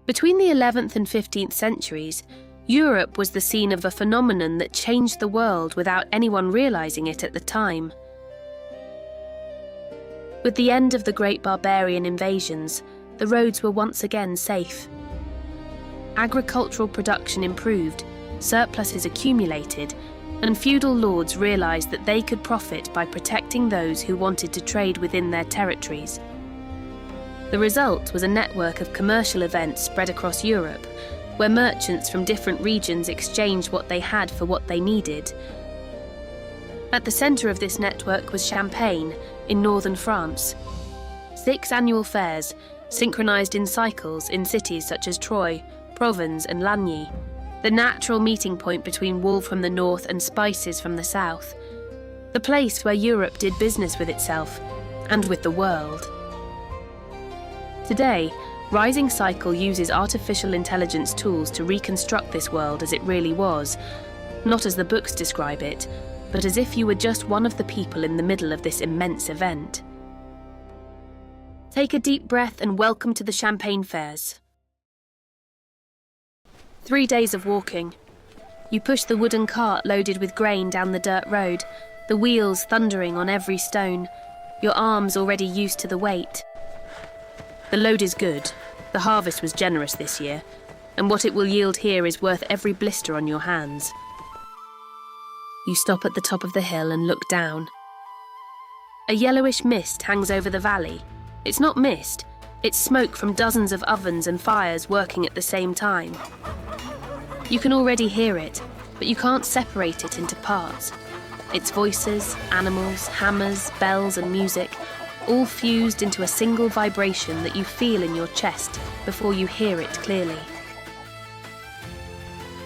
Between the 11th and 15th centuries, Europe was the scene of a phenomenon that changed the world without anyone realizing it at the time. With the end of the great barbarian invasions, the roads were once again safe. Agricultural production improved, surpluses accumulated, and feudal lords realized that they could profit by protecting those who wanted to trade within their territories. The result was a network of commercial events spread across Europe, where merchants from different regions exchanged what they had for what they needed. At the centre of this network was Champagne, in northern France. 6 annual fairs, synchronised in cycles in cities such as Troyes, Provence and Lagny, the natural meeting point between wool from the north and spices from the south, the place where Europe did business with itself and with the world. Today, Rising Cycle uses artificial intelligence tools to reconstruct this world as it really was, not as the books describe it, but as if you were just one of the people in the middle of this immense event. Take a deep breath and welcome to the Champagne Fairs. 3 days of walking. You push the wooden cart loaded with grain down the dirt road, the wheels thundering on every stone, your arms already used to the weight. The load is good. The harvest was generous this year, and what it will yield here is worth every blister on your hands. You stop at the top of the hill and look down. A yellowish mist hangs over the valley. It's not mist, it's smoke from dozens of ovens and fires working at the same time. You can already hear it, but you can't separate it into parts. It's voices, animals, hammers, bells and music, all fused into a single vibration that you feel in your chest before you hear it clearly.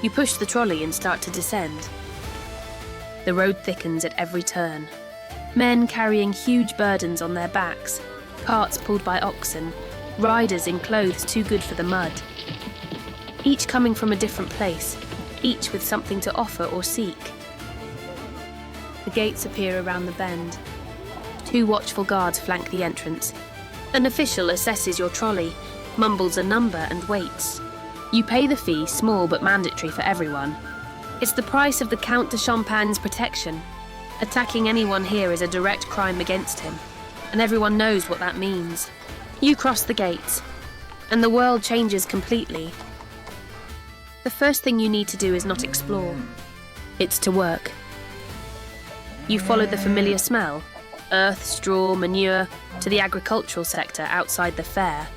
You push the trolley and start to descend. The road thickens at every turn. Men carrying huge burdens on their backs, carts pulled by oxen, riders in clothes too good for the mud. Each coming from a different place, each with something to offer or seek. The gates appear around the bend. 2 watchful guards flank the entrance. An official assesses your trolley, mumbles a number and waits. You pay the fee, small but mandatory for everyone. It's the price of the Count de Champagne's protection. Attacking anyone here is a direct crime against him, and everyone knows what that means. You cross the gates, and the world changes completely. The first thing you need to do is not explore. It's to work. You follow the familiar smell, earth, straw, manure, to the agricultural sector outside the fair.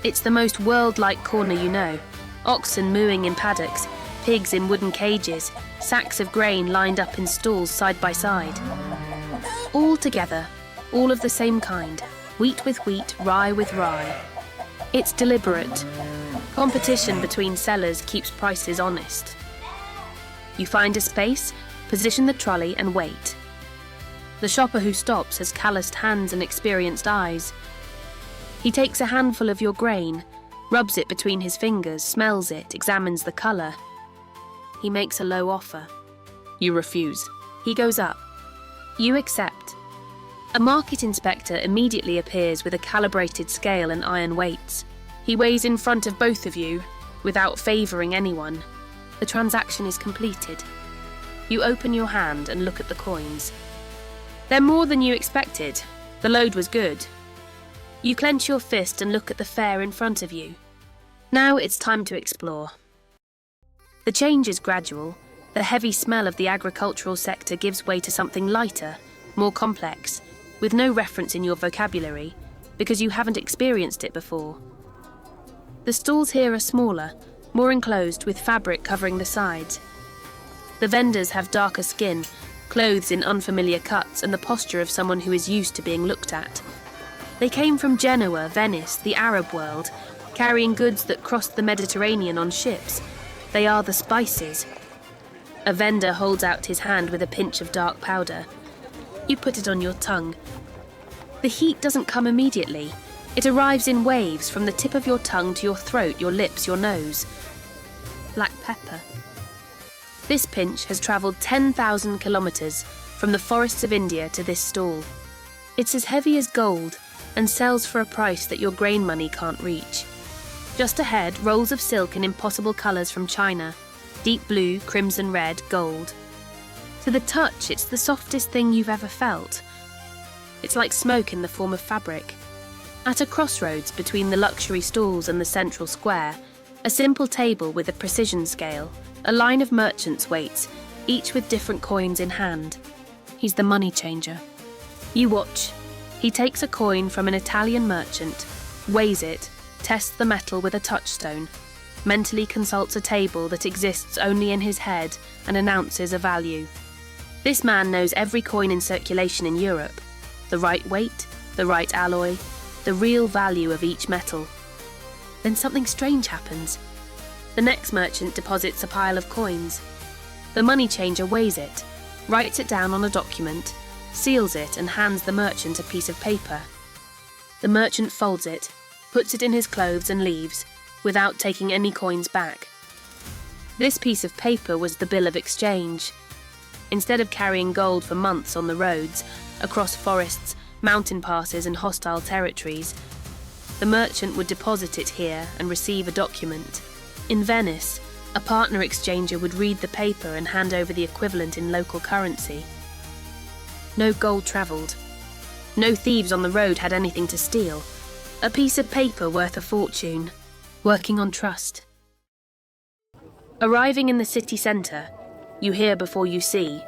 It's the most world-like corner you know. Oxen mooing in paddocks, pigs in wooden cages, sacks of grain lined up in stalls side by side. All together, all of the same kind, wheat with wheat, rye with rye. It's deliberate. Competition between sellers keeps prices honest. You find a space, position the trolley and wait. The shopper who stops has calloused hands and experienced eyes. He takes a handful of your grain, rubs it between his fingers, smells it, examines the colour. He makes a low offer. You refuse. He goes up. You accept. A market inspector immediately appears with a calibrated scale and iron weights. He weighs in front of both of you, without favouring anyone. The transaction is completed. You open your hand and look at the coins. They're more than you expected. The load was good. You clench your fist and look at the fare in front of you. Now it's time to explore. The change is gradual. The heavy smell of the agricultural sector gives way to something lighter, more complex, with no reference in your vocabulary, because you haven't experienced it before. The stalls here are smaller, more enclosed with fabric covering the sides. The vendors have darker skin, clothes in unfamiliar cuts and the posture of someone who is used to being looked at. They came from Genoa, Venice, the Arab world, carrying goods that crossed the Mediterranean on ships. They are the spices. A vendor holds out his hand with a pinch of dark powder. You put it on your tongue. The heat doesn't come immediately. It arrives in waves from the tip of your tongue to your throat, your lips, your nose. Black pepper. This pinch has travelled 10,000 kilometres from the forests of India to this stall. It's as heavy as gold and sells for a price that your grain money can't reach. Just ahead, rolls of silk in impossible colours from China: deep blue, crimson red, gold. To the touch, it's the softest thing you've ever felt. It's like smoke in the form of fabric. At a crossroads between the luxury stalls and the central square, a simple table with a precision scale, a line of merchants waits, each with different coins in hand. He's the money changer. You watch. He takes a coin from an Italian merchant, weighs it, tests the metal with a touchstone, mentally consults a table that exists only in his head, and announces a value. This man knows every coin in circulation in Europe, the right weight, the right alloy, the real value of each metal. Then something strange happens. The next merchant deposits a pile of coins. The money changer weighs it, writes it down on a document, seals it and hands the merchant a piece of paper. The merchant folds it, puts it in his clothes and leaves, without taking any coins back. This piece of paper was the bill of exchange. Instead of carrying gold for months on the roads, across forests, mountain passes and hostile territories, the merchant would deposit it here and receive a document. In Venice, a partner exchanger would read the paper and hand over the equivalent in local currency. No gold travelled. No thieves on the road had anything to steal. A piece of paper worth a fortune, working on trust. Arriving in the city centre, you hear before you see,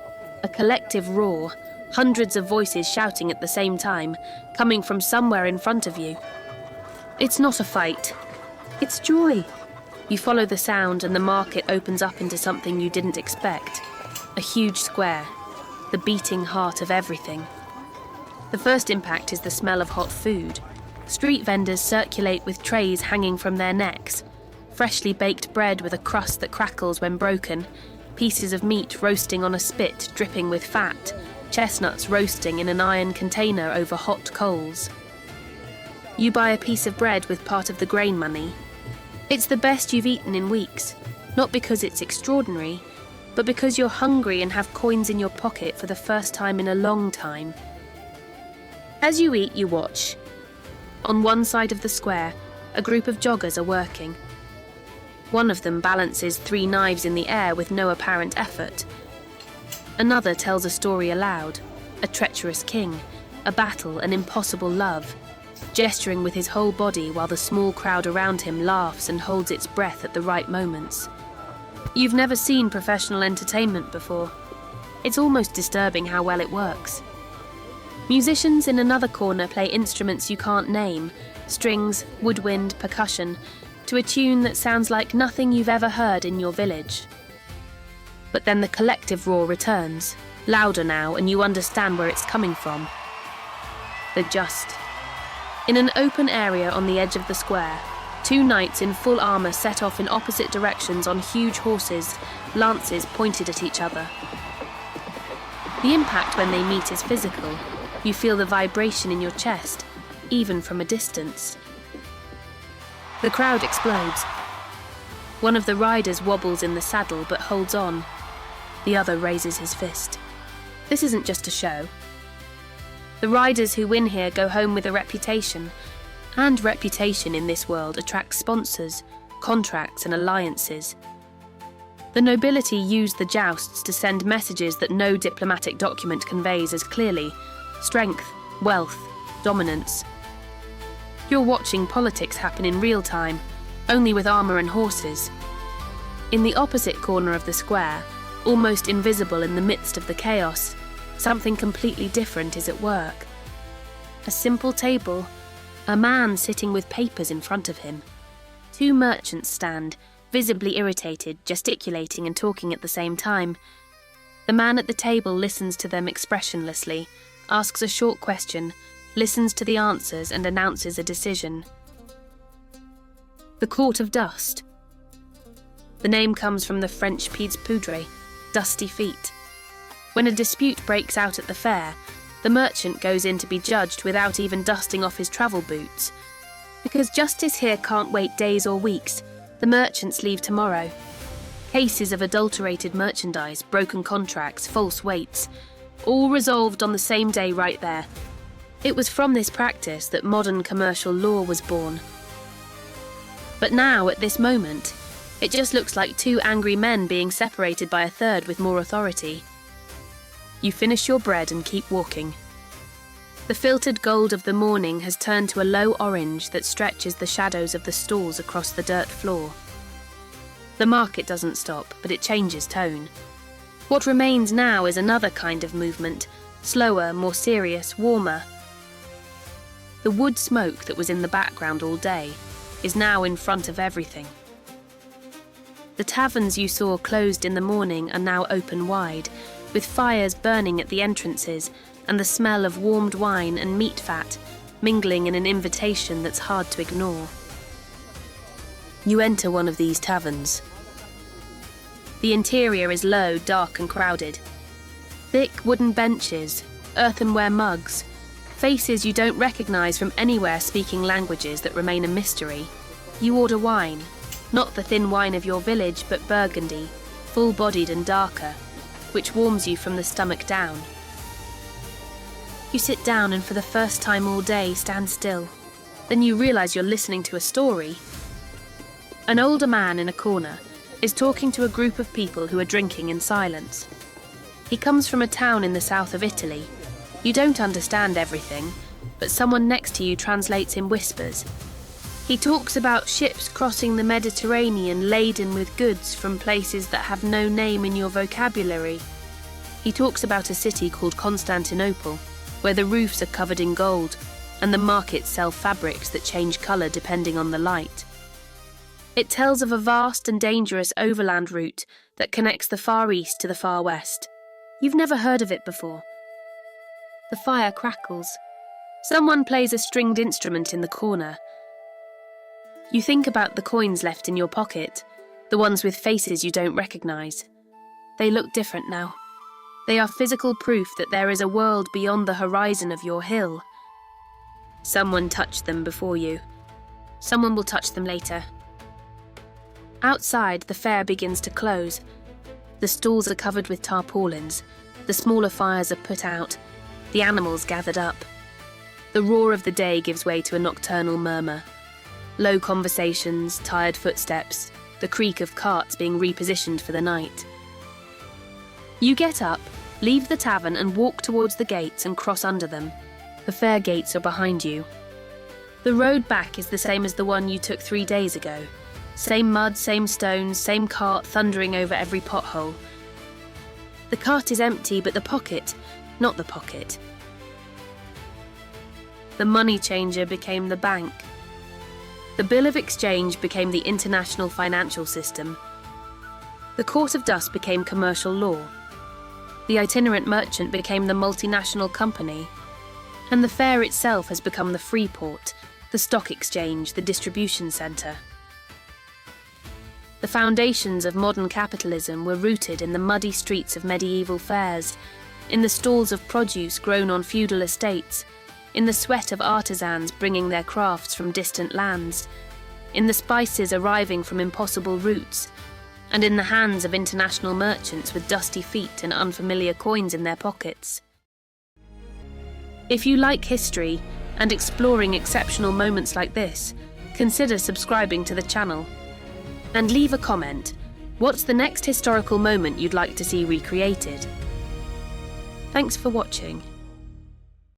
a collective roar, hundreds of voices shouting at the same time, coming from somewhere in front of you. It's not a fight. It's joy. You follow the sound and the market opens up into something you didn't expect. A huge square, the beating heart of everything. The first impact is the smell of hot food. Street vendors circulate with trays hanging from their necks. Freshly baked bread with a crust that crackles when broken, pieces of meat roasting on a spit dripping with fat, chestnuts roasting in an iron container over hot coals. You buy a piece of bread with part of the grain money. It's the best you've eaten in weeks, not because it's extraordinary, but because you're hungry and have coins in your pocket for the first time in a long time. As you eat, you watch. On one side of the square, a group of joggers are working. One of them balances 3 knives in the air with no apparent effort. Another tells a story aloud, a treacherous king, a battle, an impossible love, gesturing with his whole body while the small crowd around him laughs and holds its breath at the right moments. You've never seen professional entertainment before. It's almost disturbing how well it works. Musicians in another corner play instruments you can't name, strings, woodwind, percussion, to a tune that sounds like nothing you've ever heard in your village. But then the collective roar returns, louder now, and you understand where it's coming from. The just. In an open area on the edge of the square, 2 knights in full armour set off in opposite directions on huge horses, lances pointed at each other. The impact when they meet is physical. You feel the vibration in your chest, even from a distance. The crowd explodes. One of the riders wobbles in the saddle but holds on. The other raises his fist. This isn't just a show. The riders who win here go home with a reputation, and reputation in this world attracts sponsors, contracts and alliances. The nobility use the jousts to send messages that no diplomatic document conveys as clearly: strength, wealth, dominance. You're watching politics happen in real time, only with armour and horses. In the opposite corner of the square, almost invisible in the midst of the chaos, something completely different is at work. A simple table, a man sitting with papers in front of him. 2 merchants stand, visibly irritated, gesticulating and talking at the same time. The man at the table listens to them expressionlessly, asks a short question, listens to the answers and announces a decision. The Court of Dust. The name comes from the French pieds poudrés, dusty feet. When a dispute breaks out at the fair, the merchant goes in to be judged without even dusting off his travel boots. Because justice here can't wait days or weeks, the merchants leave tomorrow. Cases of adulterated merchandise, broken contracts, false weights, all resolved on the same day right there. It was from this practice that modern commercial law was born. But now, at this moment, it just looks like two angry men being separated by a third with more authority. You finish your bread and keep walking. The filtered gold of the morning has turned to a low orange that stretches the shadows of the stalls across the dirt floor. The market doesn't stop, but it changes tone. What remains now is another kind of movement, slower, more serious, warmer. The wood smoke that was in the background all day is now in front of everything. The taverns you saw closed in the morning are now open wide, with fires burning at the entrances and the smell of warmed wine and meat fat mingling in an invitation that's hard to ignore. You enter one of these taverns. The interior is low, dark and crowded. Thick wooden benches, earthenware mugs, faces you don't recognise from anywhere speaking languages that remain a mystery. You order wine, not the thin wine of your village, but Burgundy, full-bodied and darker, which warms you from the stomach down. You sit down and for the first time all day stand still. Then you realise you're listening to a story. An older man in a corner is talking to a group of people who are drinking in silence. He comes from a town in the south of Italy. You don't understand everything, but someone next to you translates in whispers. He talks about ships crossing the Mediterranean laden with goods from places that have no name in your vocabulary. He talks about a city called Constantinople, where the roofs are covered in gold and the markets sell fabrics that change colour depending on the light. It tells of a vast and dangerous overland route that connects the Far East to the Far West. You've never heard of it before. The fire crackles. Someone plays a stringed instrument in the corner. You think about the coins left in your pocket, the ones with faces you don't recognise. They look different now. They are physical proof that there is a world beyond the horizon of your hill. Someone touched them before you. Someone will touch them later. Outside, the fair begins to close. The stalls are covered with tarpaulins. The smaller fires are put out. The animals gathered up. The roar of the day gives way to a nocturnal murmur. Low conversations, tired footsteps, the creak of carts being repositioned for the night. You get up, leave the tavern and walk towards the gates and cross under them. The fair gates are behind you. The road back is the same as the one you took 3 days ago. Same mud, same stones, same cart thundering over every pothole. The cart is empty, but the pocket, not the pocket. The money changer became the bank. The bill of exchange became the international financial system. The court of dust became commercial law. The itinerant merchant became the multinational company. And the fair itself has become the free port, the stock exchange, the distribution centre. The foundations of modern capitalism were rooted in the muddy streets of medieval fairs, in the stalls of produce grown on feudal estates, in the sweat of artisans bringing their crafts from distant lands, in the spices arriving from impossible routes, and in the hands of international merchants with dusty feet and unfamiliar coins in their pockets. If you like history and exploring exceptional moments like this, consider subscribing to the channel. And leave a comment. What's the next historical moment you'd like to see recreated? Thanks for watching.